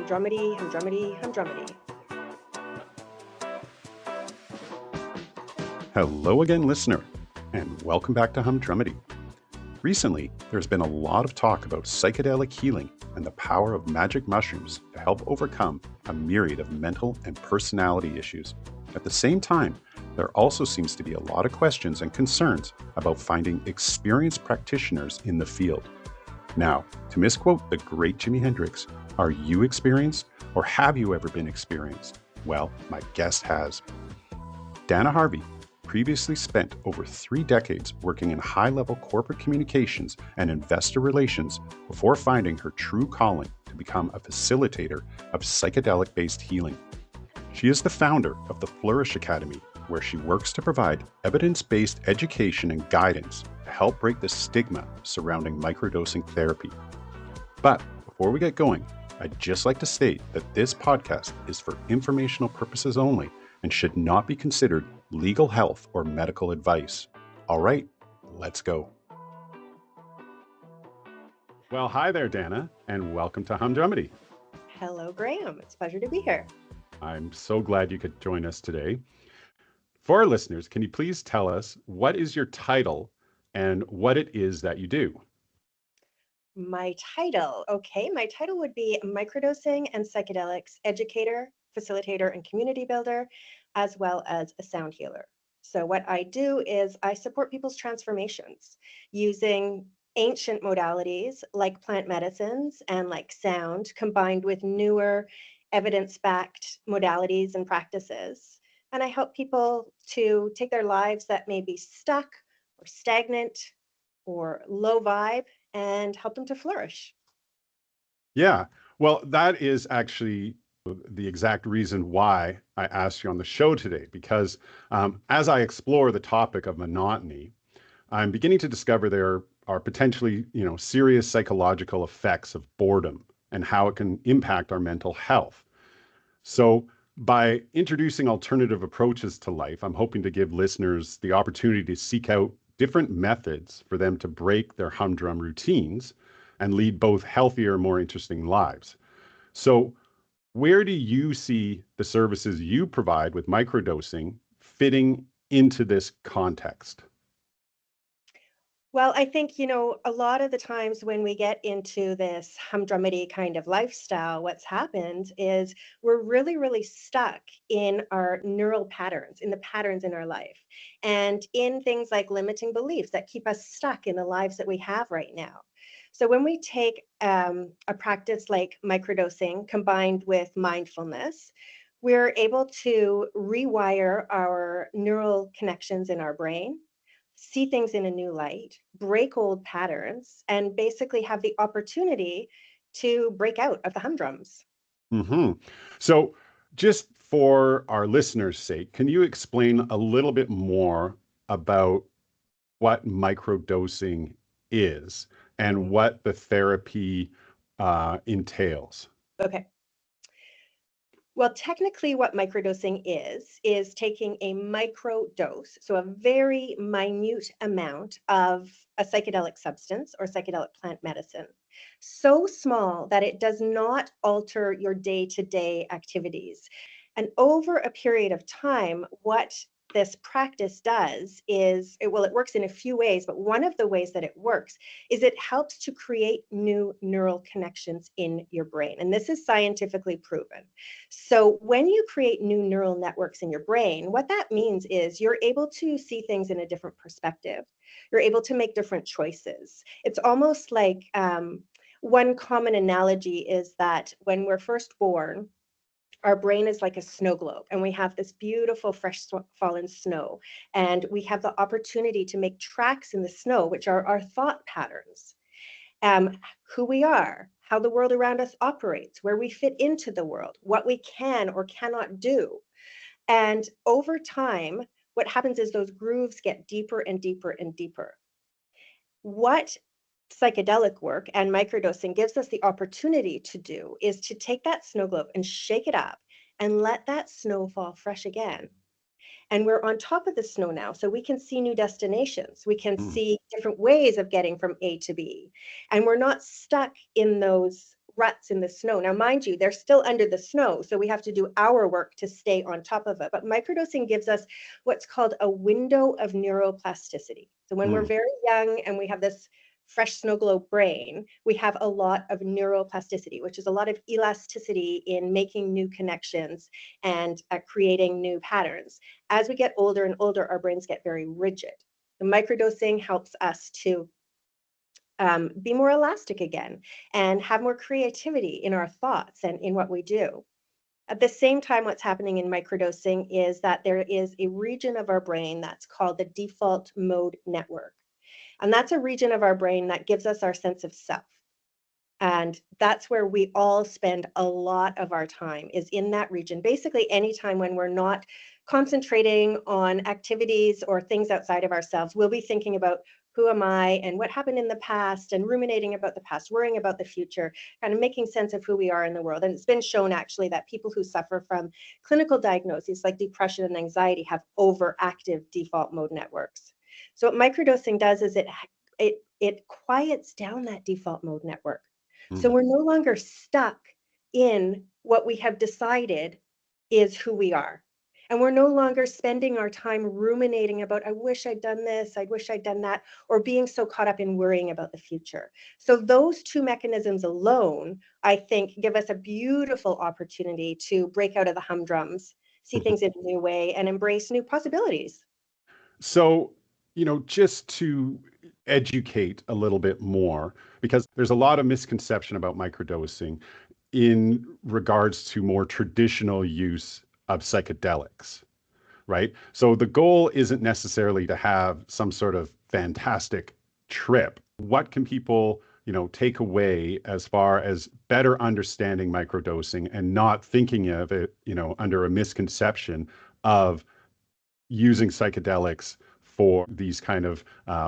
Humdrummity, humdrummity, humdrummity. Hello again, listener, and welcome back to Humdrummity. Recently, there's been a lot of talk about psychedelic healing and the power of magic mushrooms to help overcome a myriad of mental and personality issues. At the same time, there also seems to be a lot of questions and concerns about finding experienced practitioners in the field. Now, to misquote the great Jimi Hendrix, are you experienced or have you ever been experienced? Well, my guest has. Dana Harvey previously spent over 3 decades working in high-level corporate communications and investor relations before finding her true calling to become a facilitator of psychedelic-based healing. She is the founder of the Flourish Academy, where she works to provide evidence-based education and guidance to help break the stigma surrounding microdosing therapy. But before we get going, I'd just like to state that this podcast is for informational purposes only and should not be considered legal health or medical advice. All right, let's go. Well, hi there, Dana, and welcome to Humdrummity. Hello, Graham. It's a pleasure to be here. I'm so glad you could join us today. For our listeners, can you please tell us what is your title and what it is that you do? My title would be microdosing and psychedelics educator, facilitator, and community builder, as well as a sound healer. So what I do is I support people's transformations using ancient modalities like plant medicines and like sound combined with newer evidence-backed modalities and practices. And I help people to take their lives that may be stuck or stagnant or low vibe and help them to flourish. Yeah, well, that is actually the exact reason why I asked you on the show today, because as I explore the topic of monotony, I'm beginning to discover there are potentially, serious psychological effects of boredom and how it can impact our mental health. So by introducing alternative approaches to life, I'm hoping to give listeners the opportunity to seek out different methods for them to break their humdrum routines and lead both healthier, more interesting lives. So where do you see the services you provide with microdosing fitting into this context? Well, I think, a lot of the times when we get into this humdrummity kind of lifestyle, what's happened is we're really, really stuck in our neural patterns, in the patterns in our life, and in things like limiting beliefs that keep us stuck in the lives that we have right now. So when we take a practice like microdosing combined with mindfulness, we're able to rewire our neural connections in our brain, see things in a new light, break old patterns, and basically have the opportunity to break out of the humdrums. hmm So just for our listeners' sake, can you explain a little bit more about what microdosing is and Mhm. what the therapy entails? Okay. Well, technically, what microdosing is taking a micro dose, so a very minute amount of a psychedelic substance or psychedelic plant medicine, so small that it does not alter your day-to-day activities. And over a period of time, what this practice does is, it works in a few ways, but one of the ways that it works is it helps to create new neural connections in your brain. And this is scientifically proven. So when you create new neural networks in your brain, what that means is you're able to see things in a different perspective. You're able to make different choices. It's almost like one common analogy is that when we're first born, our brain is like a snow globe, and we have this beautiful fresh fallen snow, and we have the opportunity to make tracks in the snow, which are our thought patterns, who we are, how the world around us operates, where we fit into the world, what we can or cannot do. And over time, what happens is those grooves get deeper and deeper and deeper. What psychedelic work and microdosing gives us the opportunity to do is to take that snow globe and shake it up and let that snow fall fresh again. And we're on top of the snow now, so we can see new destinations. We can Mm. see different ways of getting from A to B. And we're not stuck in those ruts in the snow. Now, mind you, they're still under the snow, so we have to do our work to stay on top of it. But microdosing gives us what's called a window of neuroplasticity. So when we're Mm. very young and we have this fresh snow globe brain, we have a lot of neuroplasticity, which is a lot of elasticity in making new connections and creating new patterns. As we get older and older, our brains get very rigid. The microdosing helps us to be more elastic again and have more creativity in our thoughts and in what we do. At the same time, what's happening in microdosing is that there is a region of our brain that's called the default mode network. And that's a region of our brain that gives us our sense of self. And that's where we all spend a lot of our time, is in that region. Basically, anytime when we're not concentrating on activities or things outside of ourselves, we'll be thinking about who am I and what happened in the past and ruminating about the past, worrying about the future, kind of making sense of who we are in the world. And it's been shown actually that people who suffer from clinical diagnoses like depression and anxiety have overactive default mode networks. So what microdosing does is it quiets down that default mode network. So Mm. we're no longer stuck in what we have decided is who we are. And we're no longer spending our time ruminating about, I wish I'd done this, I wish I'd done that, or being so caught up in worrying about the future. So those two mechanisms alone, I think, give us a beautiful opportunity to break out of the humdrums, see things in a new way, and embrace new possibilities. So, just to educate a little bit more, because there's a lot of misconception about microdosing in regards to more traditional use of psychedelics, right? So the goal isn't necessarily to have some sort of fantastic trip. What can people, take away as far as better understanding microdosing and not thinking of it, under a misconception of using psychedelics for these kind of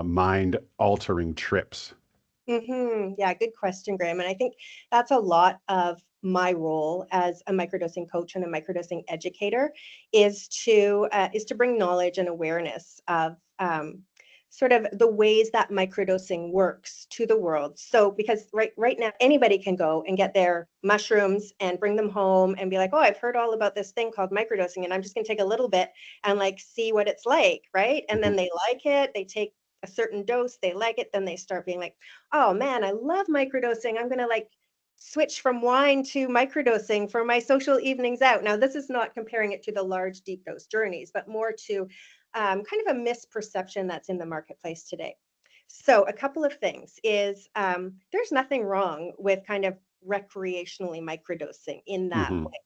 mind altering trips? Yeah, good question, Graham. And I think that's a lot of my role as a microdosing coach and a microdosing educator is to bring knowledge and awareness of sort of the ways that microdosing works to the world. So because right now anybody can go and get their mushrooms and bring them home and be like, oh, I've heard all about this thing called microdosing, and I'm just gonna take a little bit and like see what it's like, right? And then Mhm. they like it, they take a certain dose, they like it, then they start being like, oh man, I love microdosing. I'm going to like switch from wine to microdosing for my social evenings out. Now, this is not comparing it to the large deep dose journeys, but more to kind of a misperception that's in the marketplace today. So, a couple of things is there's nothing wrong with kind of recreationally microdosing in that Mhm. way,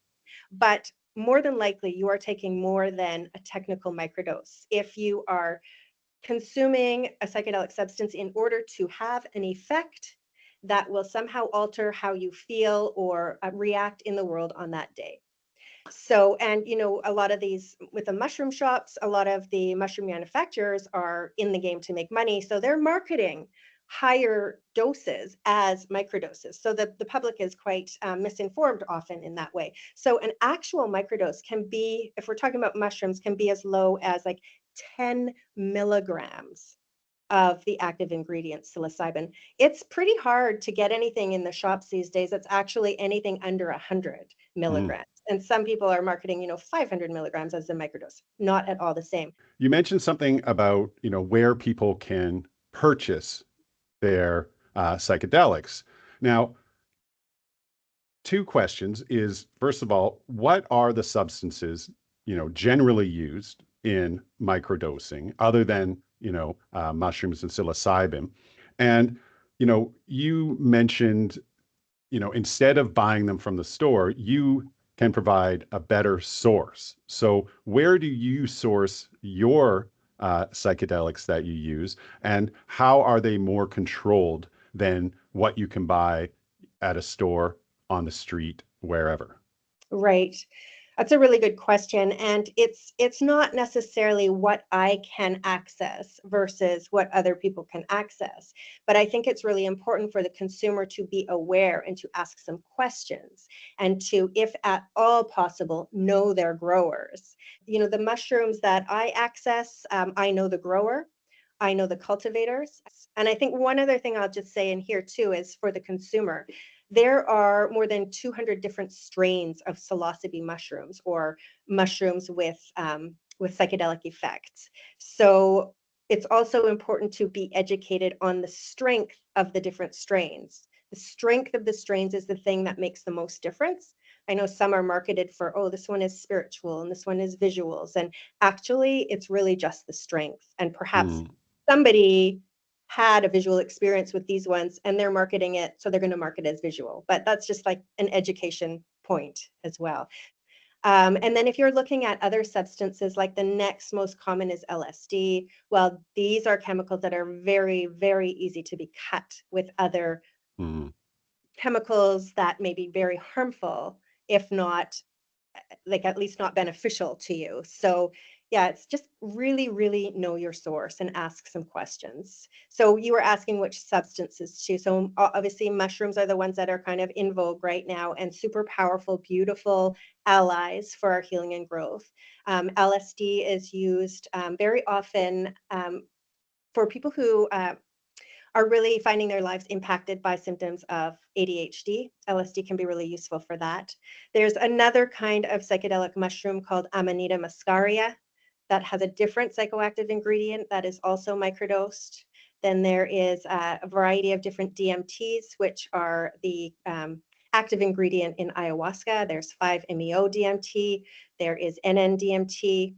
but more than likely you are taking more than a technical microdose. If you are consuming a psychedelic substance in order to have an effect that will somehow alter how you feel or react in the world on that day. So, and a lot of these with the mushroom shops, a lot of the mushroom manufacturers are in the game to make money. So they're marketing higher doses as microdoses so that the public is quite misinformed often in that way. So an actual microdose can be, if we're talking about mushrooms, can be as low as like 10 milligrams of the active ingredient psilocybin. It's pretty hard to get anything in the shops these days that's actually anything under 100 Mhm. milligrams. And some people are marketing, 500 milligrams as a microdose. Not at all the same. You mentioned something about, where people can purchase their psychedelics. Now, two questions is, first of all, what are the substances, generally used in microdosing other than, mushrooms and psilocybin? And, you mentioned, instead of buying them from the store, you can provide a better source. So where do you source your psychedelics that you use, and how are they more controlled than what you can buy at a store, on the street, wherever? Right. That's a really good question. And it's not necessarily what I can access versus what other people can access. But I think it's really important for the consumer to be aware and to ask some questions and to, if at all possible, know their growers. The mushrooms that I access, I know the grower. I know the cultivators. And I think one other thing I'll just say in here too is for the consumer, there are more than 200 different strains of psilocybe mushrooms, or mushrooms with psychedelic effects. So it's also important to be educated on the strength of the different strains. The strength of the strains is the thing that makes the most difference. I know some are marketed for, oh, this one is spiritual and this one is visuals. And actually, it's really just the strength. And perhaps Mm. somebody had a visual experience with these ones and they're marketing it, so they're going to market it as visual. But that's just like an education point as well. And then if you're looking at other substances, like the next most common is LSD. Well, these are chemicals that are very, very easy to be cut with other Mm. chemicals that may be very harmful, if not, like, at least not beneficial to you. So yeah, it's just really, really know your source and ask some questions. So you were asking which substances too. So obviously mushrooms are the ones that are kind of in vogue right now and super powerful, beautiful allies for our healing and growth. LSD is used very often for people who are really finding their lives impacted by symptoms of ADHD. LSD can be really useful for that. There's another kind of psychedelic mushroom called Amanita muscaria that has a different psychoactive ingredient that is also microdosed. Then there is a variety of different DMTs, which are the active ingredient in ayahuasca. There's 5-MeO DMT, there is NN-DMT.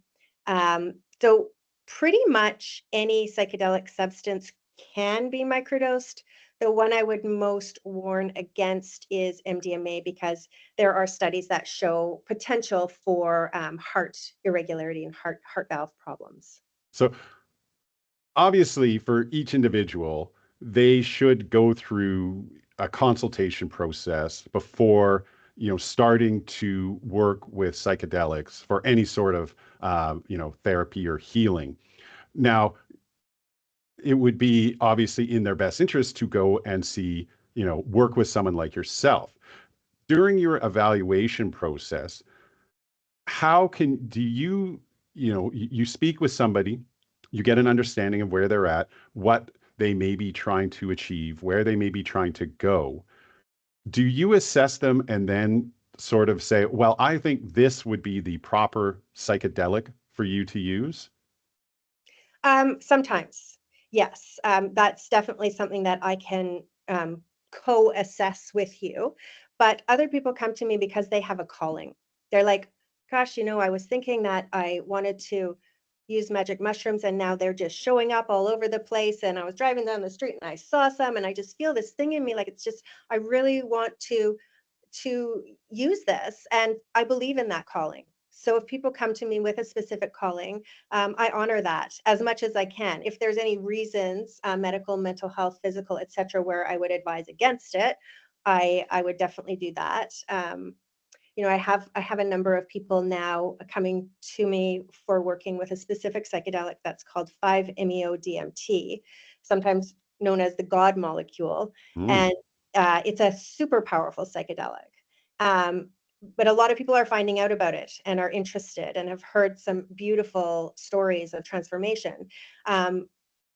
So pretty much any psychedelic substance can be microdosed. The one I would most warn against is MDMA, because there are studies that show potential for heart irregularity and heart valve problems. So obviously, for each individual, they should go through a consultation process before starting to work with psychedelics for any sort of therapy or healing. Now, it would be obviously in their best interest to go and see, work with someone like yourself. During your evaluation process, how can do you, you speak with somebody, you get an understanding of where they're at, what they may be trying to achieve, where they may be trying to go. Do you assess them and then sort of say, well, I think this would be the proper psychedelic for you to use? Sometimes, yes, that's definitely something that I can co-assess with you. But other people come to me because they have a calling. They're like, gosh, I was thinking that I wanted to use magic mushrooms and now they're just showing up all over the place. And I was driving down the street and I saw some and I just feel this thing in me, like it's just, I really want to use this, and I believe in that calling. So if people come to me with a specific calling, I honor that as much as I can. If there's any reasons, medical, mental health, physical, etc., where I would advise against it, I would definitely do that. I have a number of people now coming to me for working with a specific psychedelic that's called 5-MeO DMT, sometimes known as the God molecule, Mm. and it's a super powerful psychedelic. Um, but a lot of people are finding out about it and are interested and have heard some beautiful stories of transformation.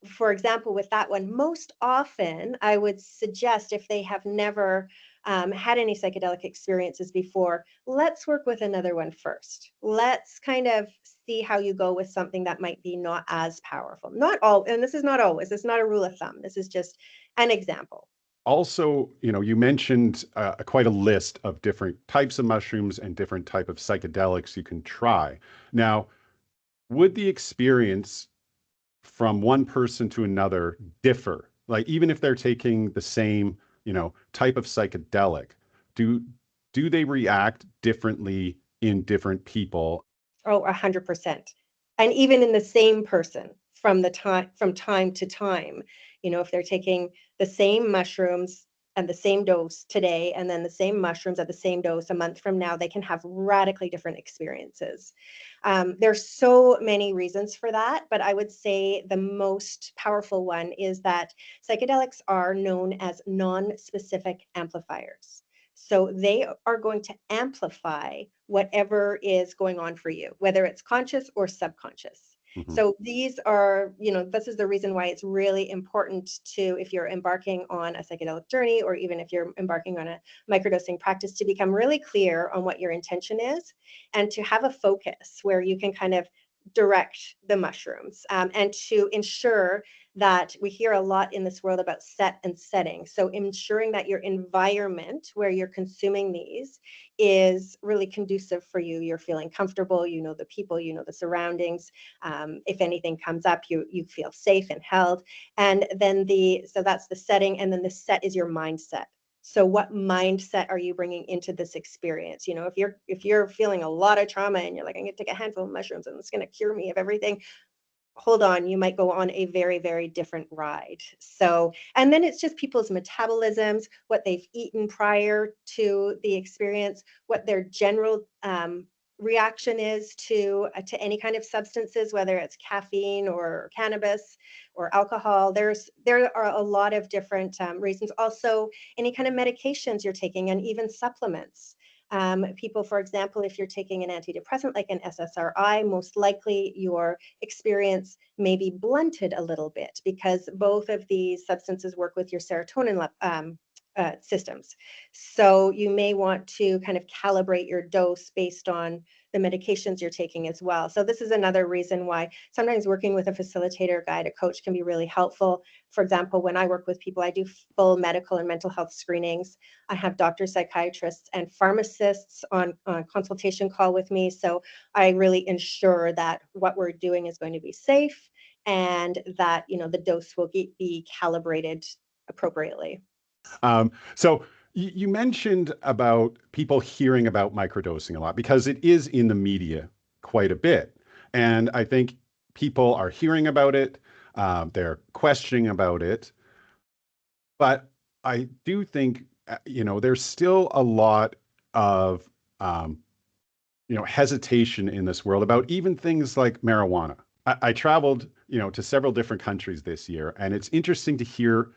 For example, with that one, most often I would suggest, if they have never had any psychedelic experiences before, let's work with another one first. Let's kind of see how you go with something that might be not as powerful. Not all, and this is not always, it's not a rule of thumb. This is just an example. Also, you mentioned quite a list of different types of mushrooms and different type of psychedelics you can try. Now, would the experience from one person to another differ? Like even if they're taking the same, type of psychedelic, do do they react differently in different people? Oh, 100%. And even in the same person from time to time, if they're taking the same mushrooms and the same dose today, and then the same mushrooms at the same dose a month from now, they can have radically different experiences. There's so many reasons for that, but I would say the most powerful one is that psychedelics are known as non-specific amplifiers. So they are going to amplify whatever is going on for you, whether it's conscious or subconscious. Hmm. So these are, this is the reason why it's really important to, if you're embarking on a psychedelic journey, or even if you're embarking on a microdosing practice, to become really clear on what your intention is and to have a focus where you can kind of direct the mushrooms, and to ensure that we hear a lot in this world about set and setting. So ensuring that your environment where you're consuming these is really conducive for you. You're feeling comfortable, the people, the surroundings. If anything comes up, you feel safe and held. And then so that's the setting. And then the set is your mindset. So what mindset are you bringing into this experience? If you're feeling a lot of trauma and you're like, I'm going to take a handful of mushrooms and it's going to cure me of everything, hold on, you might go on a very, very different ride. So, and then it's just people's metabolisms, what they've eaten prior to the experience, what their general reaction is to any kind of substances, whether it's caffeine or cannabis or alcohol. There are a lot of different reasons. Also, any kind of medications you're taking, and even supplements. People, for example, if you're taking an antidepressant like an SSRI, most likely your experience may be blunted a little bit because both of these substances work with your serotonin systems. So you may want to kind of calibrate your dose based on the medications you're taking as well. So this is another reason why sometimes working with a facilitator, guide, a coach can be really helpful. For example, when I work with people, I do full medical and mental health screenings. I have doctors, psychiatrists, and pharmacists on consultation call with me. So I really ensure that what we're doing is going to be safe and that, the dose will be calibrated appropriately. So you mentioned about people hearing about microdosing a lot because it is in the media quite a bit. And I think people are hearing about it, they're questioning about it. But I do think, there's still a lot of, hesitation in this world about even things like marijuana. I traveled, to several different countries this year, and it's interesting to hear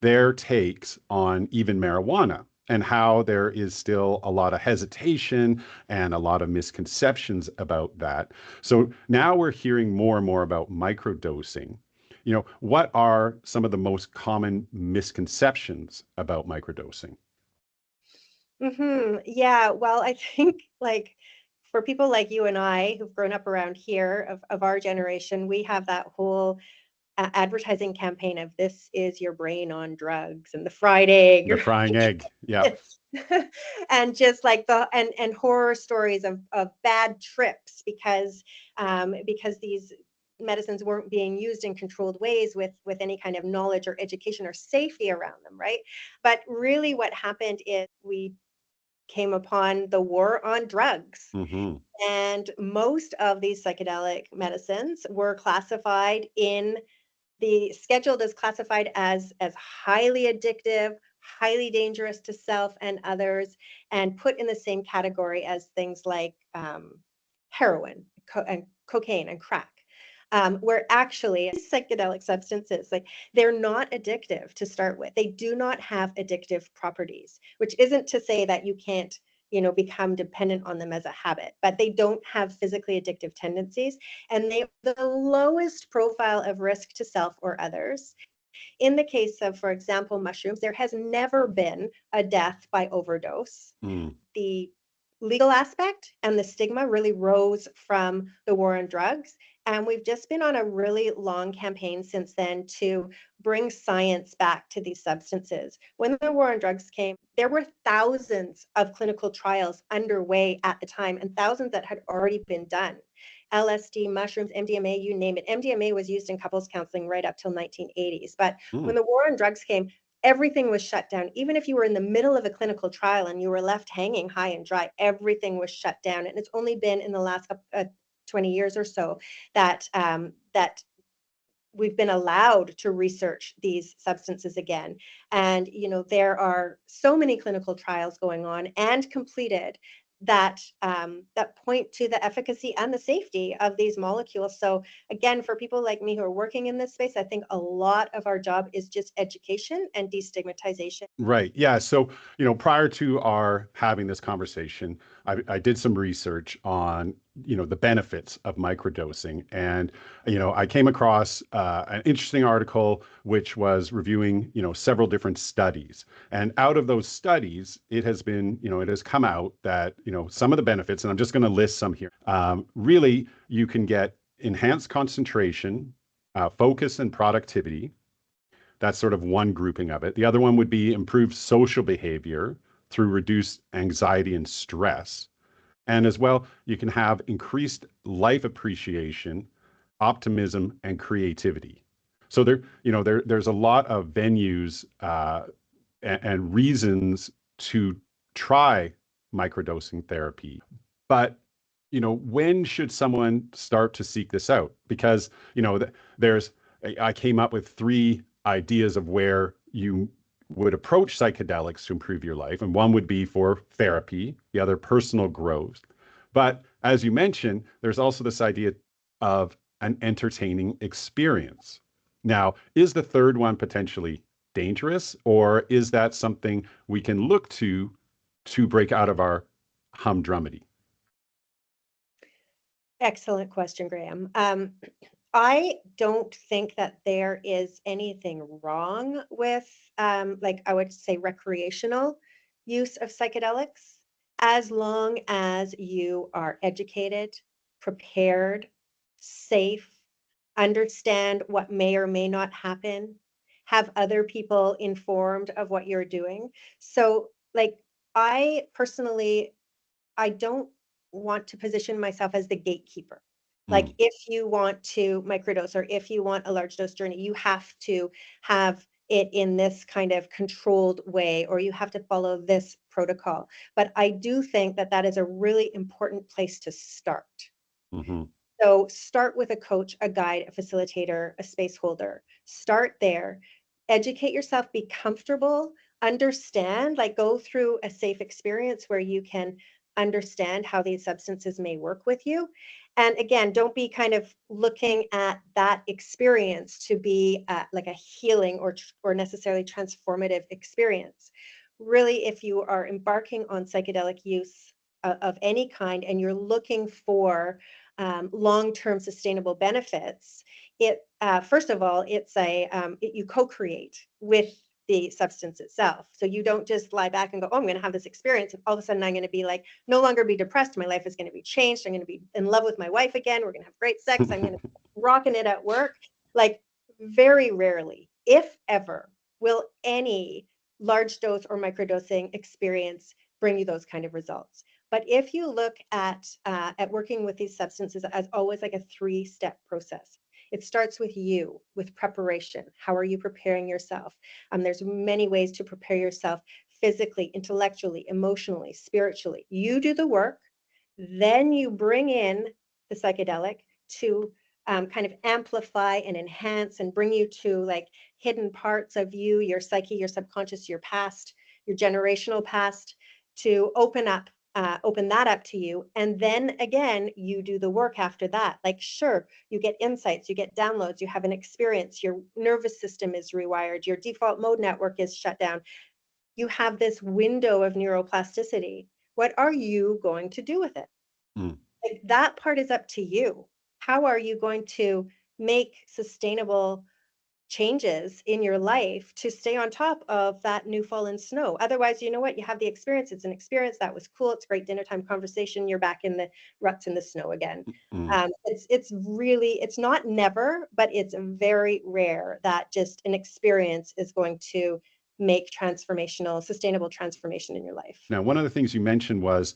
their takes on even marijuana and how there is still a lot of hesitation and a lot of misconceptions about that. So now we're hearing more and more about microdosing. What are some of the most common misconceptions about microdosing? Yeah, well, I think like for people like you and I who've grown up around here of our generation, we have that whole advertising campaign of this is your brain on drugs and the fried egg, The frying right? egg. Yeah. And just like and horror stories of bad trips because these medicines weren't being used in controlled ways with any kind of knowledge or education or safety around them, right? But really what happened is we came upon the war on drugs. Hmm. And most of these psychedelic medicines were classified in the scheduled as classified as highly addictive, highly dangerous to self and others, and put in the same category as things like heroin, and cocaine and crack. Where actually psychedelic substances, like they're not addictive to start with. They do not have addictive properties, which isn't to say that you can't, become dependent on them as a habit, but they don't have physically addictive tendencies. And they the lowest profile of risk to self or others. In the case of, for example, mushrooms, there has never been a death by overdose. Mm. The legal aspect and the stigma really rose from the war on drugs. And we've just been on a really long campaign since then to bring science back to these substances. When the war on drugs came, there were thousands of clinical trials underway at the time and thousands that had already been done. LSD, mushrooms, MDMA, you name it. MDMA was used in couples counseling right up till 1980s. But when Mm. the war on drugs came, everything was shut down. Even if you were in the middle of a clinical trial and you were left hanging high and dry, everything was shut down. And it's only been in the last 20 years or so that that we've been allowed to research these substances again. And there are so many clinical trials going on and completed that that point to the efficacy and the safety of these molecules. So again, for people like me who are working in this space, I think a lot of our job is just education and destigmatization. Right. Yeah. So, prior to our having this conversation, I did some research on, the benefits of microdosing. And, I came across an interesting article which was reviewing, several different studies. And out of those studies, it has come out that, some of the benefits, and I'm just going to list some here. Really, you can get enhanced concentration, focus, and productivity. That's sort of one grouping of it. The other one would be improved social behavior through reduced anxiety and stress. And as well, you can have increased life appreciation, optimism, and creativity. So there's a lot of venues and reasons to try microdosing therapy. But when should someone start to seek this out? Because there's I came up with three ideas of where you would approach psychedelics to improve your life, and one would be for therapy, the other personal growth. But as you mentioned, there's also this idea of an entertaining experience. Now, is the third one potentially dangerous, or is that something we can look to break out of our humdrumedy? Excellent question, Graham. I don't think that there is anything wrong with, like I would say, recreational use of psychedelics, as long as you are educated, prepared, safe, understand what may or may not happen, have other people informed of what you're doing. So, like, I personally, I don't want to position myself as the gatekeeper. Like, Mm, if you want to microdose or if you want a large dose journey, you have to have it in this kind of controlled way, or you have to follow this protocol. But I do think that that is a really important place to start. hmm So start with a coach, a guide, a facilitator, a space holder. Start there. Educate yourself, be comfortable, understand, like go through a safe experience where you can understand how these substances may work with you. And again, don't be kind of looking at that experience to be like a healing or necessarily transformative experience. Really, if you are embarking on psychedelic use of any kind and you're looking for long-term sustainable benefits, it first of all, you co-create with the substance itself. So you don't just lie back and go, oh, I'm going to have this experience, and all of a sudden I'm going to be like, no longer be depressed. My life is going to be changed. I'm going to be in love with my wife again. We're going to have great sex. I'm going to be rocking it at work. Like, very rarely, if ever, will any large dose or microdosing experience bring you those kind of results. But if you look at working with these substances as always like a three-step process, it starts with you, with preparation. How are you preparing yourself? There's many ways to prepare yourself physically, intellectually, emotionally, spiritually. You do the work, then you bring in the psychedelic to kind of amplify and enhance and bring you to like hidden parts of you, your psyche, your subconscious, your past, your generational past, to open that up to you. And then again, you do the work after that. Like, sure, you get insights, you get downloads, you have an experience, your nervous system is rewired, your default mode network is shut down. You have this window of neuroplasticity. What are you going to do with it? mm. Like, that part is up to you. How are you going to make sustainable changes in your life to stay on top of that new fallen snow? Otherwise, you know what? You have the experience. It's an experience. That was cool. It's great dinner time conversation. You're back in the ruts in the snow again. Mm. It's really, it's not never, but it's very rare that just an experience is going to make sustainable transformation in your life. Now, one of the things you mentioned was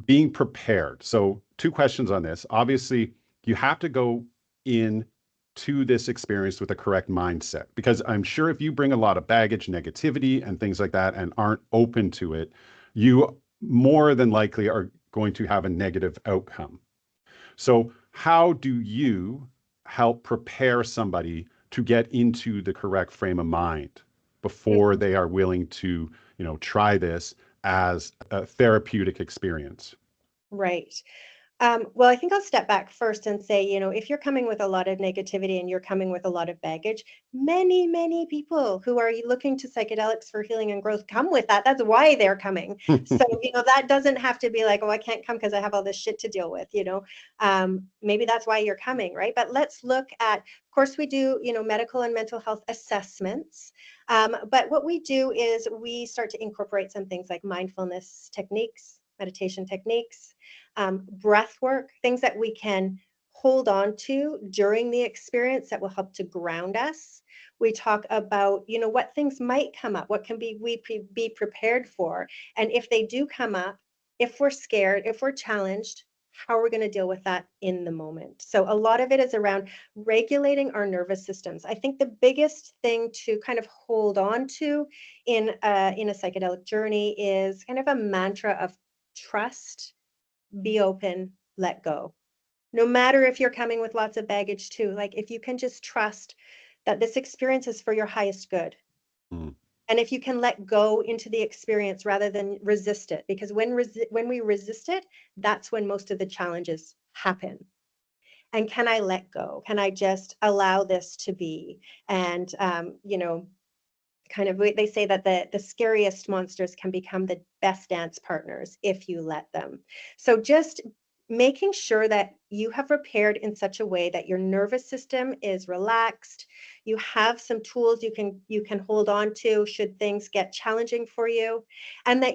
being prepared. So, two questions on this. Obviously, you have to go in to this experience with the correct mindset, because I'm sure if you bring a lot of baggage, negativity, and things like that and aren't open to it, you more than likely are going to have a negative outcome. So, how do you help prepare somebody to get into the correct frame of mind before Mhm. they are willing to, try this as a therapeutic experience? Right. Well, I think I'll step back first and say, if you're coming with a lot of negativity and you're coming with a lot of baggage, many, many people who are looking to psychedelics for healing and growth come with that. That's why they're coming. So, that doesn't have to be like, oh, I can't come because I have all this shit to deal with. Maybe that's why you're coming, right? But let's look at, of course, we do, medical and mental health assessments. But what we do is we start to incorporate some things like mindfulness techniques, meditation techniques, breath work, things that we can hold on to during the experience that will help to ground us. We talk about, what things might come up, what can be prepared for, and if they do come up, if we're scared, if we're challenged, how are we going to deal with that in the moment? So a lot of it is around regulating our nervous systems. I think the biggest thing to kind of hold on to in a psychedelic journey is kind of a mantra of trust, be open, let go. No matter if you're coming with lots of baggage too, like if you can just trust that this experience is for your highest good. Mm. And if you can let go into the experience rather than resist it, because when we resist it, that's when most of the challenges happen. And can I let go? Can I just allow this to be? And kind of they say that the scariest monsters can become the best dance partners if you let them. So just making sure that you have prepared in such a way that your nervous system is relaxed, you have some tools you can hold on to should things get challenging for you, and that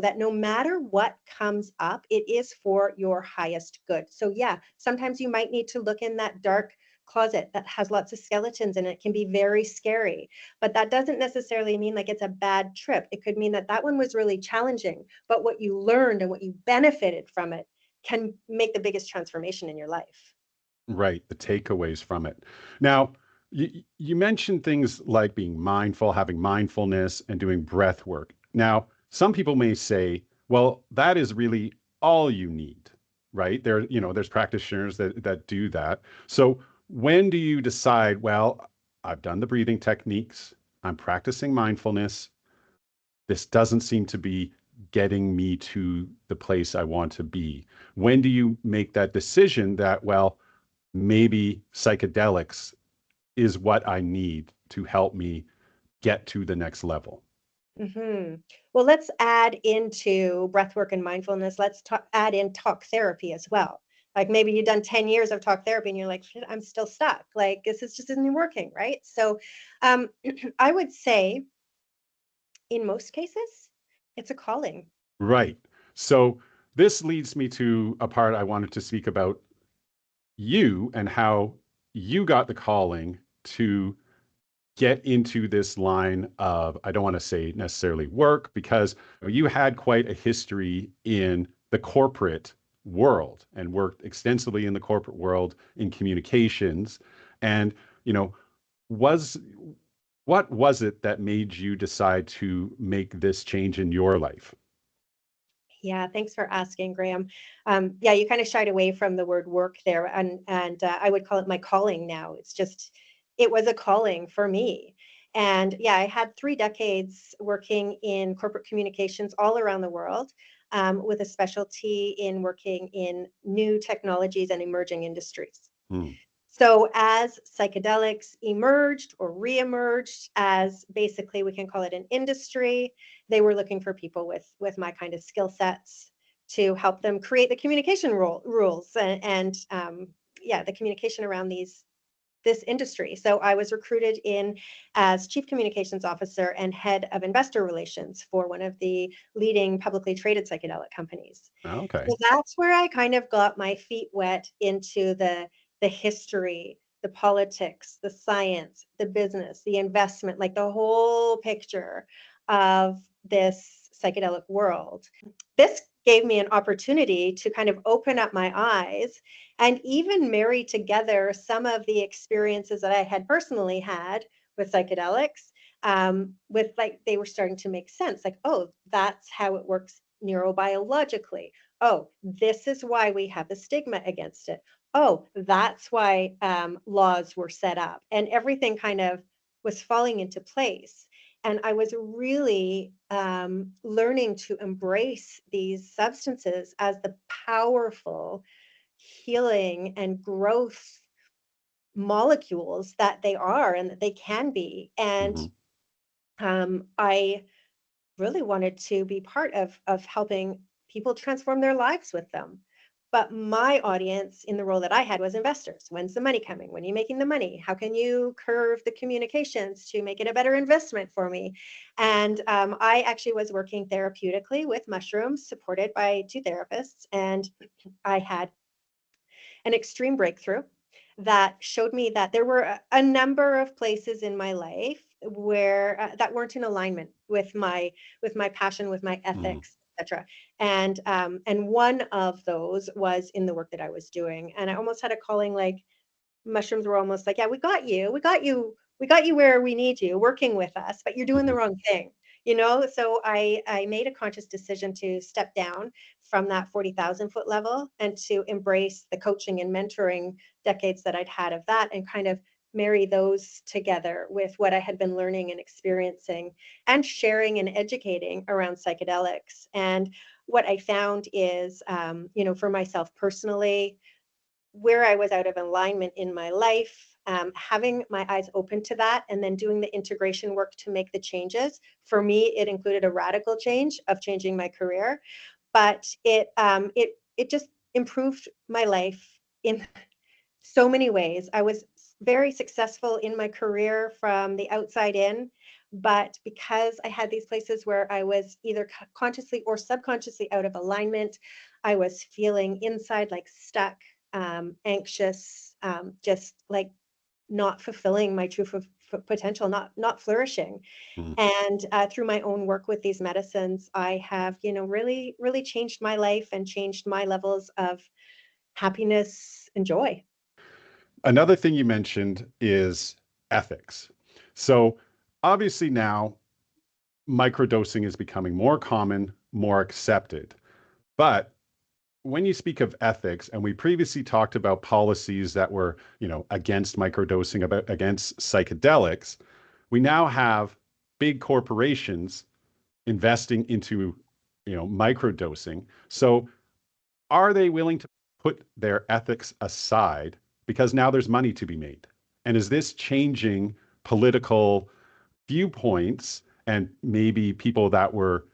that no matter what comes up, it is for your highest good. So yeah, sometimes you might need to look in that dark closet that has lots of skeletons and it can be very scary, but that doesn't necessarily mean like it's a bad trip. It could mean that one was really challenging, but what you learned and what you benefited from it can make the biggest transformation in your life. Right, the takeaways from it. Now, you mentioned things like being mindful, having mindfulness, and doing breath work. Now, some people may say, well, that is really all you need, right? There's practitioners that do that. So when do you decide, well, I've done the breathing techniques, I'm practicing mindfulness, this doesn't seem to be getting me to the place I want to be? When do you make that decision that, well, maybe psychedelics is what I need to help me get to the next level? Hmm. Well, let's add into breathwork and mindfulness. Let's add in talk therapy as well. Like maybe you've done 10 years of talk therapy and you're like, shit, I'm still stuck. Like this is just isn't working, right? So um, I would say in most cases, it's a calling. Right. So this leads me to a part I wanted to speak about you and how you got the calling to get into this line of, I don't want to say necessarily work, because you had quite a history in the corporate world and worked extensively in the corporate world in communications. And, you know, was what was it that made you decide to make this change in your life? Yeah, thanks for asking, Graham. Yeah, you kind of shied away from the word work there, and I would call it my calling now. It was a calling for me. And yeah, I had 3 decades working in corporate communications all around the world, with a specialty in working in new technologies and emerging industries. Hmm. So as psychedelics emerged or reemerged as basically we can call it an industry, they were looking for people with my kind of skill sets to help them create the communication rules and yeah, the communication around this industry. So I was recruited in as chief communications officer and head of investor relations for one of the leading publicly traded psychedelic companies. Okay. So that's where I kind of got my feet wet into the history, the politics, the science, the business, the investment, like the whole picture of this psychedelic world. This gave me an opportunity to kind of open up my eyes and even marry together some of the experiences that I had personally had with psychedelics, with like they were starting to make sense. Like, oh, that's how it works neurobiologically. Oh, this is why we have the stigma against it. Oh, that's why laws were set up, and everything kind of was falling into place. And I was really learning to embrace these substances as the powerful healing and growth molecules that they are and that they can be. And Hmm. I really wanted to be part of helping people transform their lives with them. But my audience in the role that I had was investors. When's the money coming? When are you making the money? How can you curve the communications to make it a better investment for me? And I actually was working therapeutically with mushrooms, supported by two therapists. And I had an extreme breakthrough that showed me that there were a number of places in my life where that weren't in alignment with my passion, with my Hmm. ethics, etc. And one of those was in the work that I was doing, and I almost had a calling. Like, mushrooms were almost like, yeah, we got you where we need you, working with us, but you're doing Hmm. the wrong thing, you know? So I made a conscious decision to step down from that 40,000-foot level and to embrace the coaching and mentoring decades that I'd had of that, and kind of marry those together with what I had been learning and experiencing and sharing and educating around psychedelics. And what I found is, for myself personally, where I was out of alignment in my life, having my eyes open to that, and then doing the integration work to make the changes. For me, it included a radical change of changing my career, but it just improved my life in so many ways. I was very successful in my career from the outside in, but because I had these places where I was either consciously or subconsciously out of alignment, I was feeling inside like stuck, anxious, just like not fulfilling my true potential, not flourishing. Hmm. And through my own work with these medicines, I have, really, really changed my life and changed my levels of happiness and joy. Another thing you mentioned is ethics. So obviously now microdosing is becoming more common, more accepted. But when you speak of ethics, and we previously talked about policies that were, against microdosing, about against psychedelics, we now have big corporations investing into, microdosing. So are they willing to put their ethics aside because now there's money to be made? And is this changing political viewpoints and maybe people that were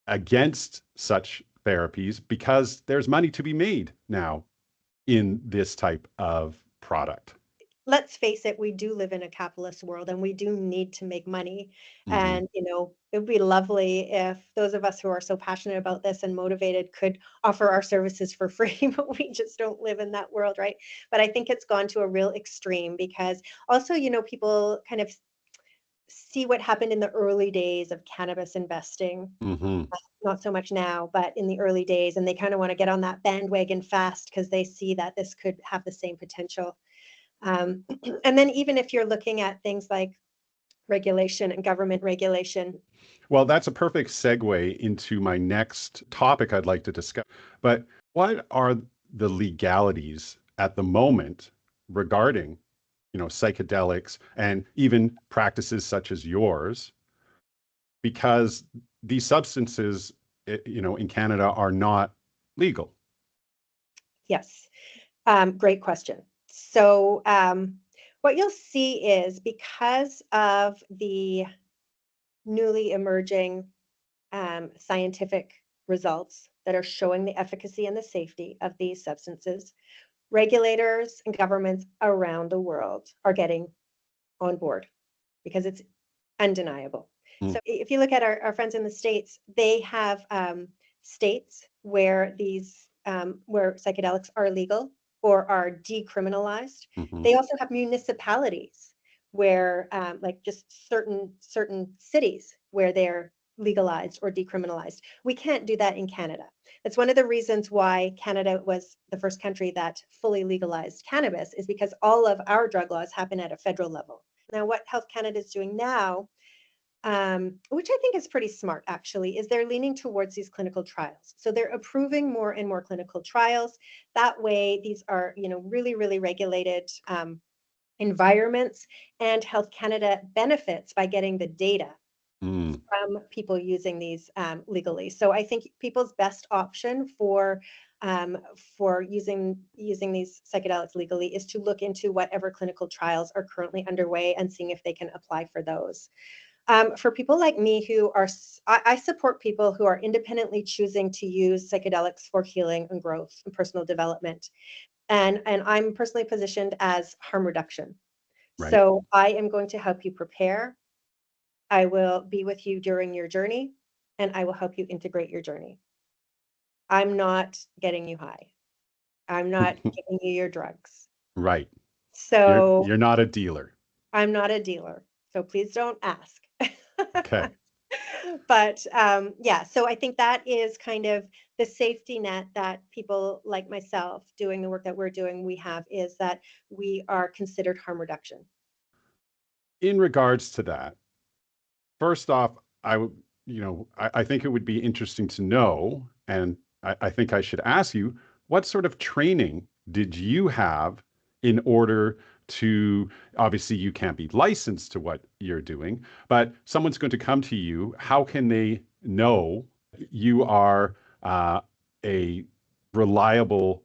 against such therapies because there's money to be made now in this type of product? Let's face it, we do live in a capitalist world and we do need to make money. Hmm. And, it would be lovely if those of us who are so passionate about this and motivated could offer our services for free, but we just don't live in that world, right? But I think it's gone to a real extreme because also, people kind of see what happened in the early days of cannabis investing. Hmm. Not so much now, but in the early days, and they kind of want to get on that bandwagon fast because they see that this could have the same potential. Um, and then even if you're looking at things like regulation and government regulation. Well, that's a perfect segue into my next topic I'd like to discuss. But what are the legalities at the moment regarding, psychedelics and even practices such as yours? Because these substances, in Canada are not legal. Yes, great question. So what you'll see is, because of the newly emerging scientific results that are showing the efficacy and the safety of these substances, regulators and governments around the world are getting on board because it's undeniable. Mm. So if you look at our friends in the States, they have states where where psychedelics are legal or are decriminalized. Hmm. They also have municipalities where, like, just certain cities where they're legalized or decriminalized. We can't do that in Canada. That's one of the reasons why Canada was the first country that fully legalized cannabis, is because all of our drug laws happen at a federal level. Now, what Health Canada is doing now, which I think is pretty smart actually, is they're leaning towards these clinical trials. So they're approving more and more clinical trials. That way, these are, really, really regulated environments, and Health Canada benefits by getting the data Mm, from people using these legally. So I think people's best option for using these psychedelics legally is to look into whatever clinical trials are currently underway and seeing if they can apply for those. For people like me who are, I support people who are independently choosing to use psychedelics for healing and growth and personal development. And I'm personally positioned as harm reduction. right. So I am going to help you prepare. I will be with you during your journey, and I will help you integrate your journey. I'm not getting you high. I'm not giving you your drugs. Right. So You're not a dealer. I'm not a dealer. So please don't ask. Okay. But yeah, so I think that is kind of the safety net that people like myself doing the work that we're doing, we have, is that we are considered harm reduction. In regards to that, first off, I would, I think it would be interesting to know, and I think I should ask you, what sort of training did you have in order to, obviously, you can't be licensed to what you're doing, but someone's going to come to you. How can they know you are a reliable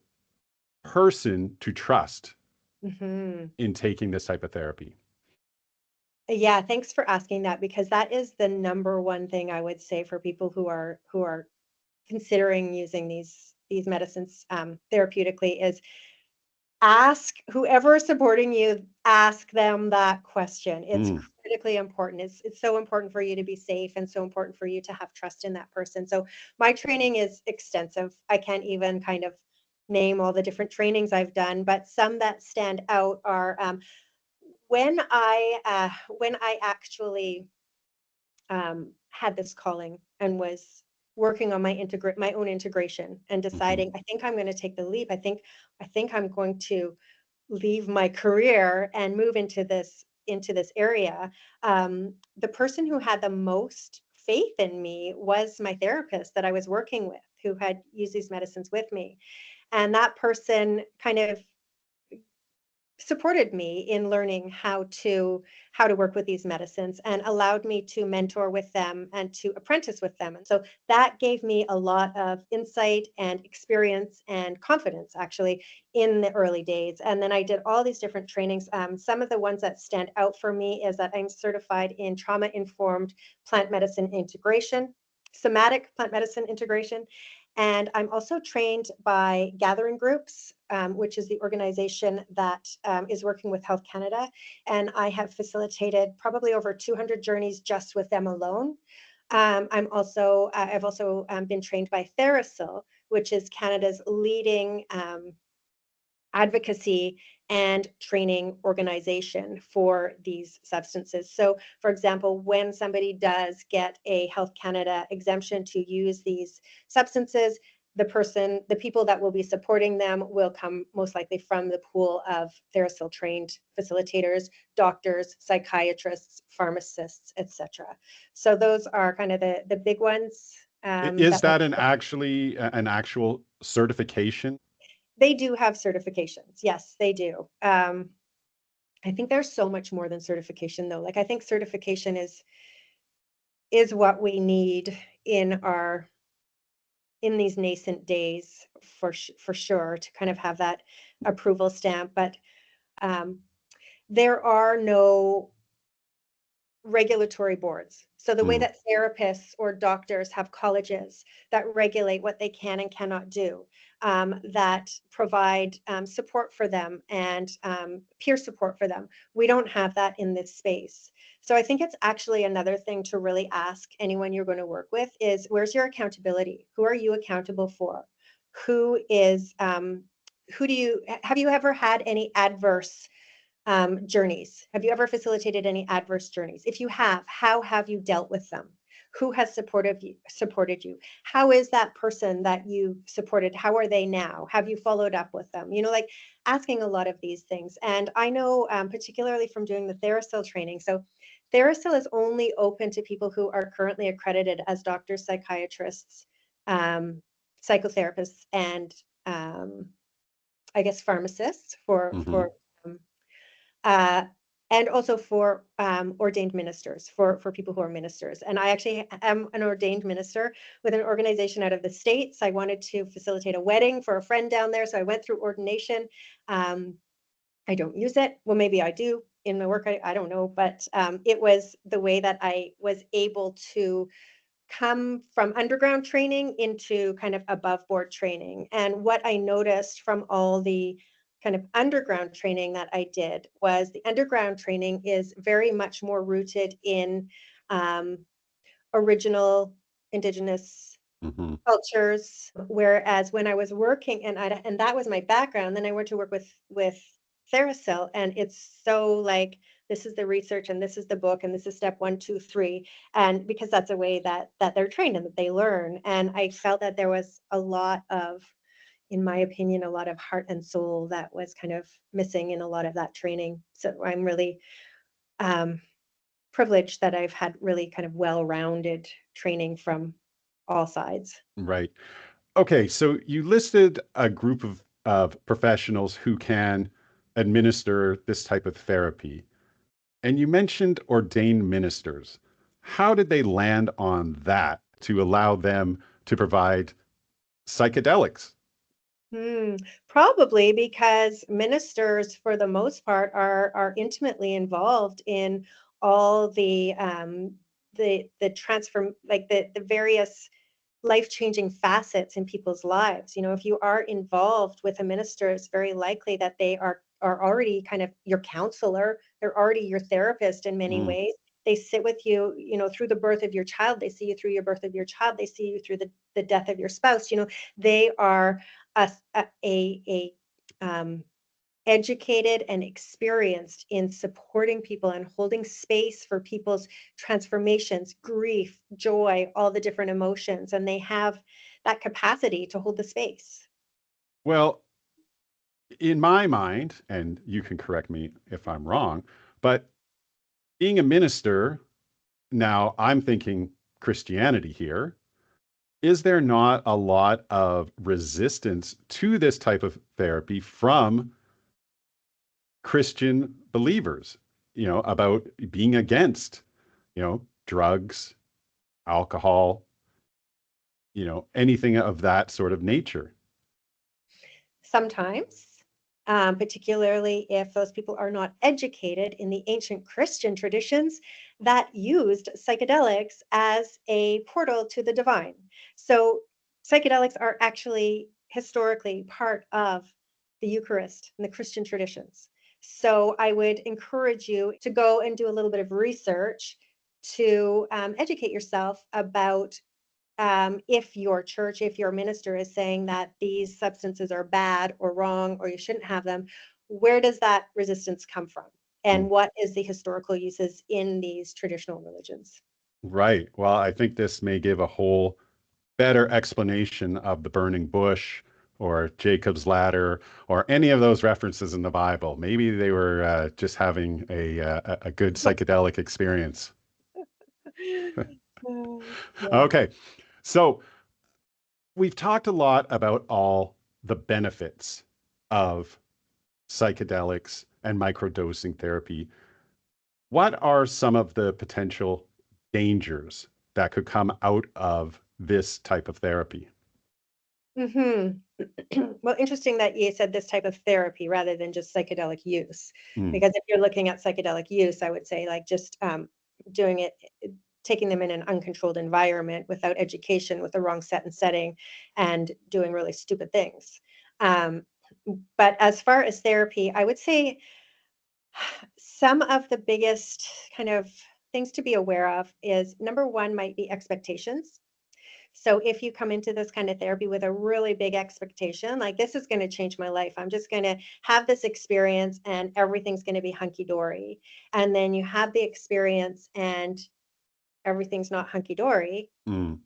person to trust Mhm. in taking this type of therapy? Yeah, thanks for asking that, because that is the number one thing I would say for people who are considering using these medicines therapeutically is ask whoever is supporting you, ask them that question. It's Mm, critically important. It's so important for you to be safe and so important for you to have trust in that person. So my training is extensive. I can't even kind of name all the different trainings I've done, but some that stand out are when I actually had this calling and was working on my own integration and mhm. deciding I think I'm going to take the leap. I think I'm going to leave my career and move into this area. The person who had the most faith in me was my therapist that I was working with, who had used these medicines with me, and that person kind of supported me in learning how to work with these medicines and allowed me to mentor with them and to apprentice with them. And so that gave me a lot of insight and experience and confidence actually in the early days. And then I did all these different trainings. Some of the ones that stand out for me is that I'm certified in trauma informed plant medicine integration, somatic plant medicine integration, and I'm also trained by Gathering Groups, which is the organization that is working with Health Canada. And I have facilitated probably over 200 journeys just with them alone. I've also been trained by TheraPsil, which is Canada's leading advocacy and training organization for these substances. So, for example, when somebody does get a Health Canada exemption to use these substances, the people that will be supporting them will come most likely from the pool of TheraPsil trained facilitators, doctors, psychiatrists, pharmacists, etc. So those are kind of the big ones Is that that an actual certification? they do have certifications. Yes, they do. I think there's so much more than certification though. Like I think certification is what we need in these nascent days for sure to kind of have that approval stamp. But um, there are no regulatory boards. So the way Mm, that therapists or doctors have colleges that regulate what they can and cannot do, that provide support for them and peer support for them. We don't have that in this space. So I think it's actually another thing to really ask anyone you're going to work with is where's your accountability? Who are you accountable for? Who is who do you have you ever had any adverse journeys? Have you ever facilitated any adverse journeys? If you have, how have you dealt with them? Who has supported you? How is that person that you supported? How are they now? Have you followed up with them? You know, like asking a lot of these things. And I know, particularly from doing the TheraPsil training. So TheraPsil is only open to people who are currently accredited as doctors, psychiatrists, um, psychotherapists, and I guess pharmacists mhm. for um, uh, and also for ordained ministers, for people who are ministers. And I actually am an ordained minister with an organization out of the States. I wanted to facilitate a wedding for a friend down there, so I went through ordination. I don't use it. Well, maybe I do in my work. I don't know, but it was the way that I was able to come from underground training into kind of above board training. And what I noticed from all the kind of underground training that I did was the underground training is very much more rooted in um, original Indigenous Hmm. cultures. Whereas when I was working, and that was my background, then I went to work with Theracell, and it's so like, this is the research and this is the book and this is step 1, 2, 3, and because that's a way that they're trained and that they learn. And I felt that there was a lot of, in my opinion, a lot of heart and soul that was kind of missing in a lot of that training. So I'm really um, privileged that I've had really kind of well-rounded training from all sides. Right. Okay, so you listed a group of professionals who can administer this type of therapy, and you mentioned ordained ministers. How did they land on that to allow them to provide psychedelics? Hmm, probably because ministers, for the most part, are intimately involved in all the transform, like the various life-changing facets in people's lives. You know, if you are involved with a minister, it's very likely that they are already kind of your counselor. They're already your therapist in many Mm, ways. They sit with you, you know, through the birth of your child. They see you through your birth of your child. They see you through the death of your spouse. You know, they are a educated and experienced in supporting people and holding space for people's transformations, grief, joy, all the different emotions. And they have that capacity to hold the space. well, in my mind, and you can correct me if I'm wrong, but being a minister, now I'm thinking Christianity here. Is there not a lot of resistance to this type of therapy from Christian believers, about being against, drugs, alcohol, anything of that sort of nature? Sometimes, particularly if those people are not educated in the ancient Christian traditions that used psychedelics as a portal to the divine. So, psychedelics are actually historically part of the Eucharist and the Christian traditions. So, I would encourage you to go and do a little bit of research to educate yourself about if your church, if your minister is saying that these substances are bad or wrong or you shouldn't have them, where does that resistance come from? Mm, And what is the historical uses in these traditional religions? right. Well, I think this may give a whole better explanation of the burning bush or Jacob's ladder or any of those references in the Bible. Maybe they were just having a good psychedelic experience. Yeah. Okay. So we've talked a lot about all the benefits of psychedelics and microdosing therapy. What are some of the potential dangers that could come out of this type of therapy? Hmm. Well, interesting that you said this type of therapy rather than just psychedelic use. Mm, Because if you're looking at psychedelic use, I would say like just doing it, taking them in an uncontrolled environment without education, with the wrong set and setting, and doing really stupid things. Um, but as far as therapy, I would say some of the biggest kind of things to be aware of is number one might be expectations. So if you come into this kind of therapy with a really big expectation, like this is going to change my life, I'm just going to have this experience and everything's going to be hunky dory. And then you have the experience and everything's not hunky dory. mm,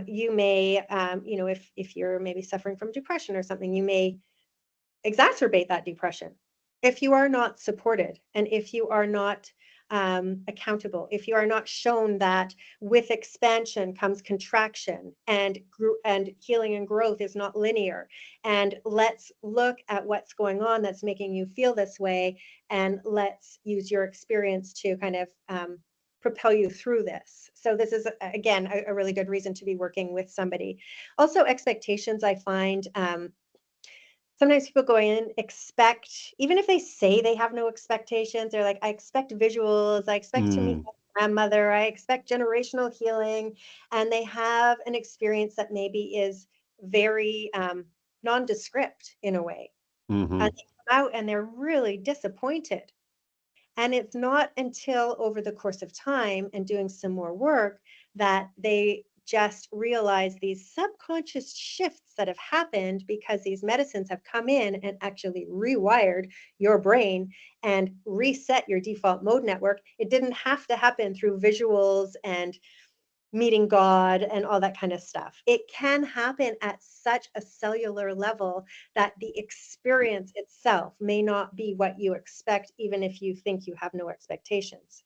You may, you know, if you're maybe suffering from depression or something, you may exacerbate that depression if you are not supported and if you are not accountable, if you are not shown that with expansion comes contraction, and healing and growth is not linear, and let's look at what's going on that's making you feel this way, and let's use your experience to kind of propel you through this. So this is, again, a really good reason to be working with somebody. Also, expectations, I find, sometimes people go in, expect, even if they say they have no expectations, they're like, I expect visuals, I expect to meet Mm, my grandmother, I expect generational healing, and they have an experience that maybe is very nondescript in a way. And mhm, they come out and they're really disappointed. And it's not until over the course of time and doing some more work that they just realize these subconscious shifts that have happened because these medicines have come in and actually rewired your brain and reset your default mode network. It didn't have to happen through visuals and meeting God and all that kind of stuff. It can happen at such a cellular level that the experience itself may not be what you expect, even if you think you have no expectations.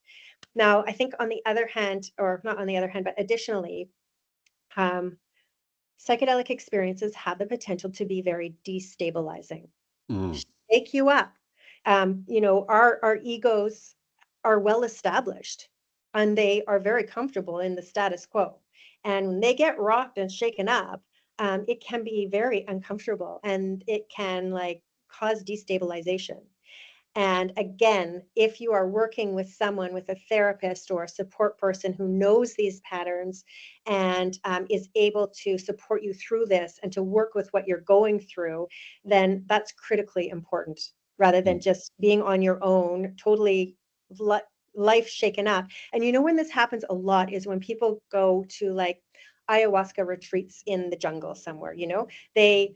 Now, I think on the other hand, or not on the other hand, but additionally, um, psychedelic experiences have the potential to be very destabilizing, mm, shake you up. Our egos are well established and they are very comfortable in the status quo. And when they get rocked and shaken up, it can be very uncomfortable and it can like cause destabilization. And again, if you are working with someone, with a therapist or a support person who knows these patterns and is able to support you through this and to work with what you're going through, then that's critically important rather than mm, just being on your own, totally life shaken up. And when this happens a lot is when people go to like ayahuasca retreats in the jungle somewhere, they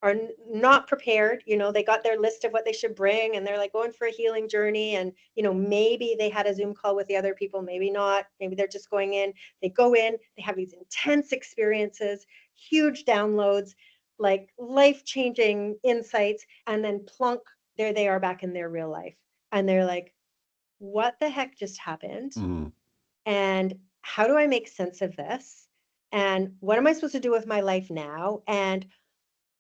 are not prepared. They got their list of what they should bring and they're like going for a healing journey. And, maybe they had a Zoom call with the other people, maybe not. Maybe they're just going in. They go in, they have these intense experiences, huge downloads, like life changing insights. And then plunk, there they are back in their real life. And they're like, what the heck just happened? mm. And how do I make sense of this? And what am I supposed to do with my life now? And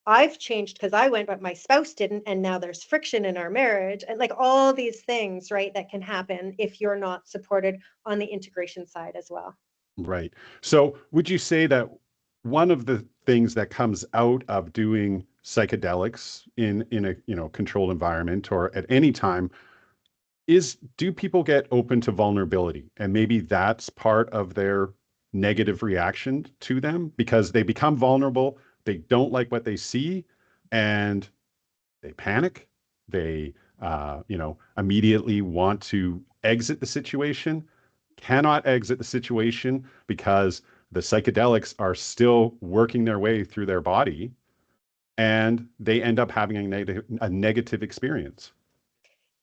I've changed because I went, but my spouse didn't. And now there's friction in our marriage and like all these things, right, that can happen if you're not supported on the integration side as well. Right. So would you say that one of the things that comes out of doing psychedelics in a, controlled environment or at any time is, do people get open to vulnerability? And maybe that's part of their negative reaction to them because they become vulnerable, they don't like what they see, and they panic. They, immediately want to exit the situation, cannot exit the situation because the psychedelics are still working their way through their body, and they end up having a negative experience.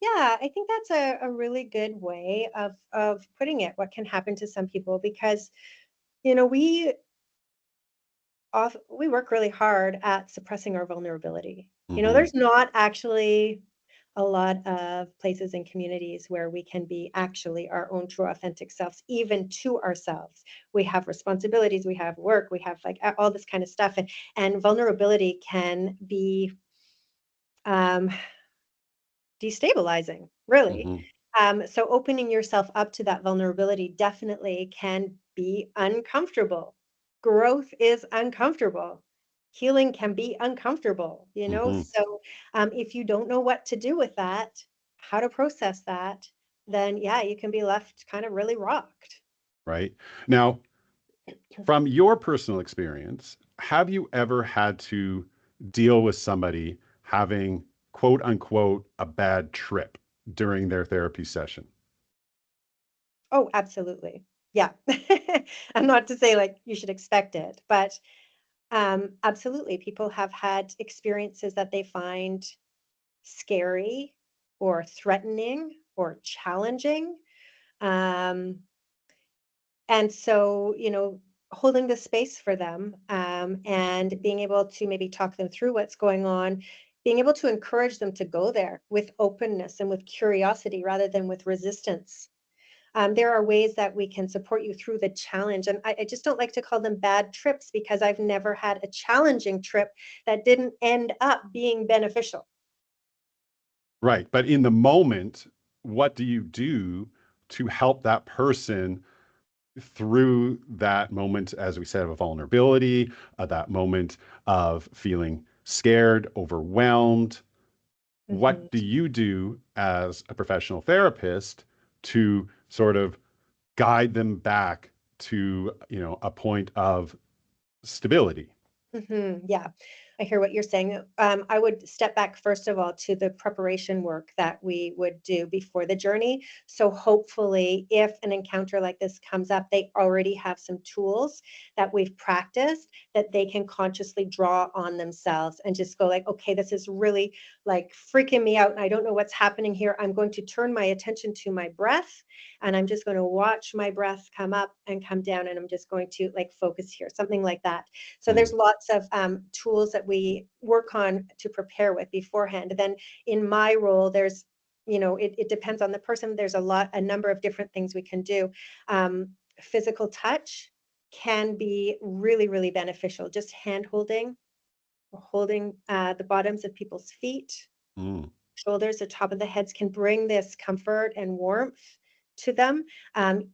Yeah, I think that's a really good way of putting it, what can happen to some people, because, we we work really hard at suppressing our vulnerability. Hmm. There's not actually a lot of places and communities where we can be actually our own true authentic selves, even to ourselves. We have responsibilities, we have work, we have like all this kind of stuff. And vulnerability can be um, destabilizing, really. Hmm. So opening yourself up to that vulnerability definitely can be uncomfortable. Growth is uncomfortable. Healing can be uncomfortable, Hmm. So if you don't know what to do with that, how to process that, then yeah, you can be left kind of really rocked. Right. Now, from your personal experience, have you ever had to deal with somebody having, quote unquote, a bad trip during their therapy session? Oh, absolutely. Yeah. And not to say like you should expect it, but absolutely. People have had experiences that they find scary or threatening or challenging. Um, and so, holding the space for them and being able to maybe talk them through what's going on, being able to encourage them to go there with openness and with curiosity rather than with resistance. There are ways that we can support you through the challenge. And I just don't like to call them bad trips, because I've never had a challenging trip that didn't end up being beneficial. Right. But in the moment, what do you do to help that person through that moment, as we said, of vulnerability, that moment of feeling scared, overwhelmed? Mhm. What do you do as a professional therapist to sort of guide them back to, a point of stability? Yeah, I hear what you're saying. I would step back, first of all, to the preparation work that we would do before the journey. So hopefully, if an encounter like this comes up, they already have some tools that we've practiced that they can consciously draw on themselves and just go like, okay, this is really like freaking me out and I don't know what's happening here. I'm going to turn my attention to my breath, and I'm just going to watch my breath come up and come down, and I'm just going to like focus here, something like that. So Mm, there's lots of tools that we work on to prepare with beforehand. Then in my role, there's, it depends on the person. There's a number of different things we can do. Physical touch can be really, really beneficial. Just hand holding the bottoms of people's feet, mm, shoulders, the top of the heads, can bring this comfort and warmth to them.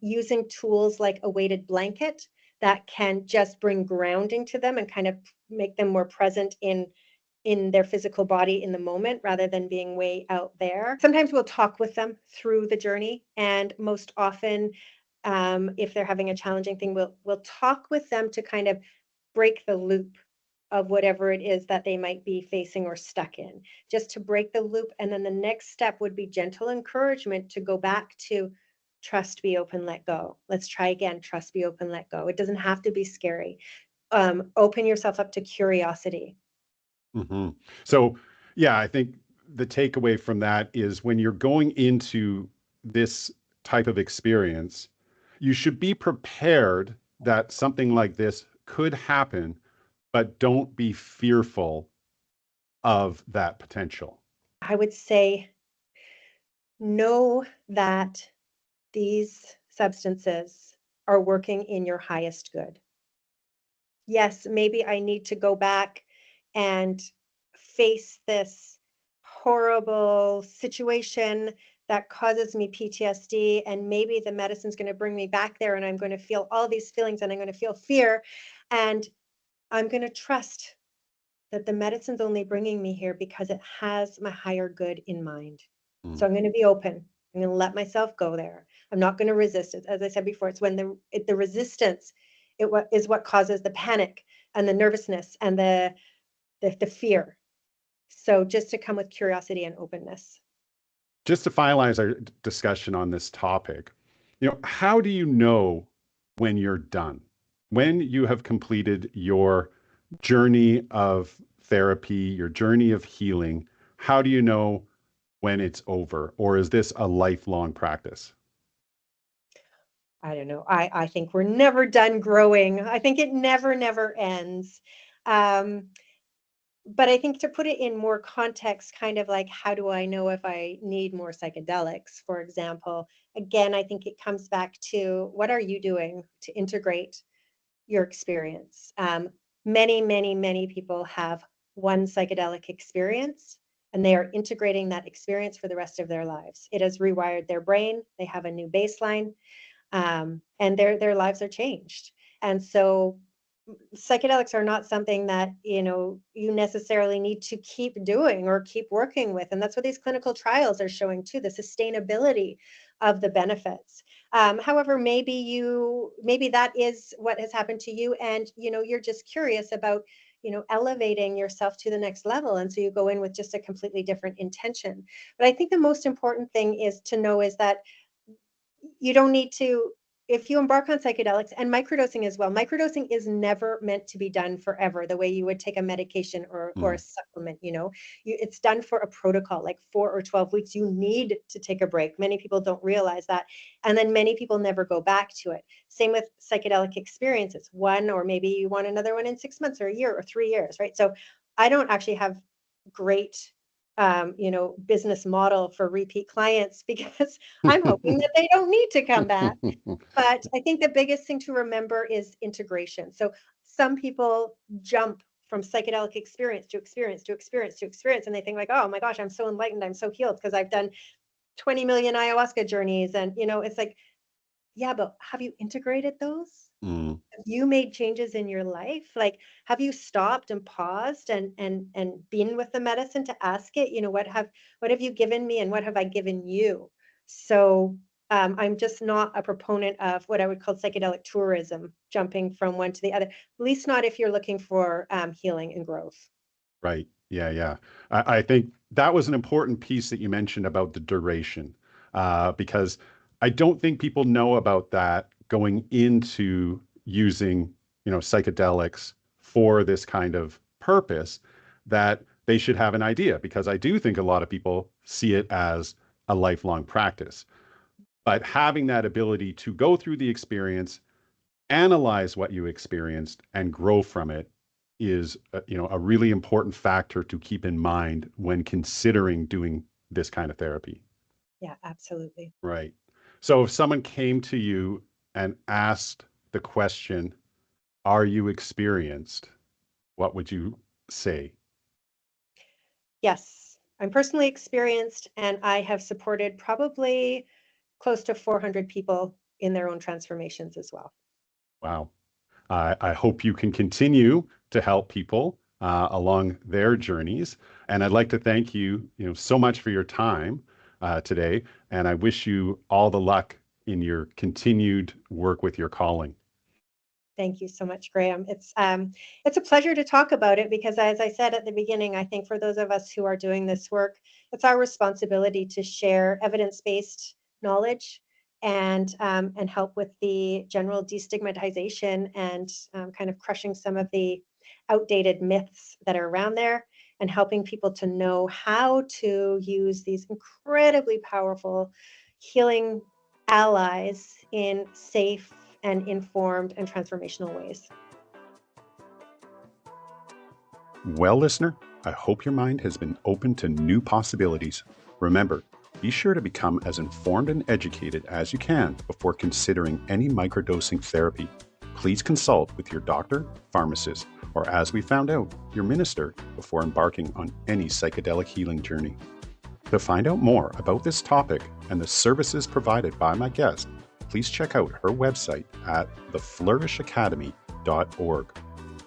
Using tools like a weighted blanket that can just bring grounding to them and kind of make them more present in their physical body in the moment rather than being way out there. Sometimes we'll talk with them through the journey, and most often, if they're having a challenging thing, we'll talk with them to kind of break the loop of whatever it is that they might be facing or stuck in, just to break the loop. And then the next step would be gentle encouragement to go back to trust, be open, let go. Let's try again. Trust, be open, let go. It doesn't have to be scary. Open yourself up to curiosity. hmm So, yeah, I think the takeaway from that is when you're going into this type of experience, you should be prepared that something like this could happen, but don't be fearful of that potential. I would say know that these substances are working in your highest good. Yes, maybe I need to go back and face this horrible situation that causes me PTSD. And maybe the medicine's going to bring me back there, and I'm going to feel all these feelings, and I'm going to feel fear. And I'm going to trust that the medicine's only bringing me here because it has my higher good in mind. So Mm. I'm going to be open. I'm going to let myself go there. I'm not going to resist it. As I said before, it's when the resistance is what causes the panic and the nervousness and the fear. So just to come with curiosity and openness. Just to finalize our discussion on this topic, how do you know when you're done? When you have completed your journey of therapy, your journey of healing, how do you know when it's over? Or is this a lifelong practice? I don't know. I think we're never done growing. I think it never ends. Um, but I think to put it in more context, kind of like, how do I know if I need more psychedelics, for example? Again, I think it comes back to what are you doing to integrate your experience? Many people have one psychedelic experience, and they are integrating that experience for the rest of their lives. It has rewired their brain. They have a new baseline, and their lives are changed. And so psychedelics are not something that you necessarily need to keep doing or keep working with, and that's what these clinical trials are showing too, the sustainability of the benefits. However, maybe that is what has happened to you, and you're just curious about elevating yourself to the next level, and so you go in with just a completely different intention. But I think the most important thing is to know is that you don't need to, if you embark on psychedelics and microdosing as well, microdosing is never meant to be done forever the way you would take a medication or a Mm. supplement. It's done for a protocol, like 4 or 12 weeks. You need to take a break. Many people don't realize that, and then many people never go back to it. Same with psychedelic experiences, one, or maybe you want another one in 6 months or a year or 3 years, right? So I don't actually have great business model for repeat clients because I'm hoping that they don't need to come back. But I think the biggest thing to remember is integration. So some people jump from psychedelic experience to experience to experience to experience, and they think like, oh my gosh, I'm so enlightened, I'm so healed because I've done 20 million ayahuasca journeys. And, it's like, yeah, but have you integrated those? Mm, Have you made changes in your life? Like, have you stopped and paused and been with the medicine to ask it, what have you given me and what have I given you? So I'm just not a proponent of what I would call psychedelic tourism, jumping from one to the other, at least not if you're looking for healing and growth. right. Yeah, yeah. I think that was an important piece that you mentioned about the duration, because I don't think people know about that going into using, psychedelics for this kind of purpose, that they should have an idea, because I do think a lot of people see it as a lifelong practice. But having that ability to go through the experience, analyze what you experienced and grow from it is a really important factor to keep in mind when considering doing this kind of therapy. Yeah, absolutely. Right. So if someone came to you and asked the question, are you experienced? What would you say? Yes, I'm personally experienced, and I have supported probably close to 400 people in their own transformations as well. Wow. I hope you can continue to help people along their journeys. And I'd like to thank you, so much for your time today. And I wish you all the luck in your continued work with your calling. Thank you so much, Graham. It's a pleasure to talk about it because, as I said at the beginning, I think for those of us who are doing this work, it's our responsibility to share evidence-based knowledge and help with the general destigmatization and kind of crushing some of the outdated myths that are around there, and helping people to know how to use these incredibly powerful healing allies in safe and informed and transformational ways. Well, listener, I hope your mind has been open to new possibilities. Remember, be sure to become as informed and educated as you can before considering any microdosing therapy. Please consult with your doctor, pharmacist, or, as we found out, your minister before embarking on any psychedelic healing journey. To find out more about this topic and the services provided by my guest, please check out her website at theflourishacademy.org.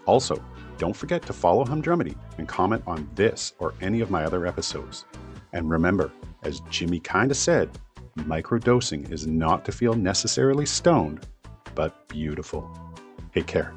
Also, don't forget to follow Humdrummity and comment on this or any of my other episodes. And remember, as Jimmy kinda said, microdosing is not to feel necessarily stoned, but beautiful. Take care.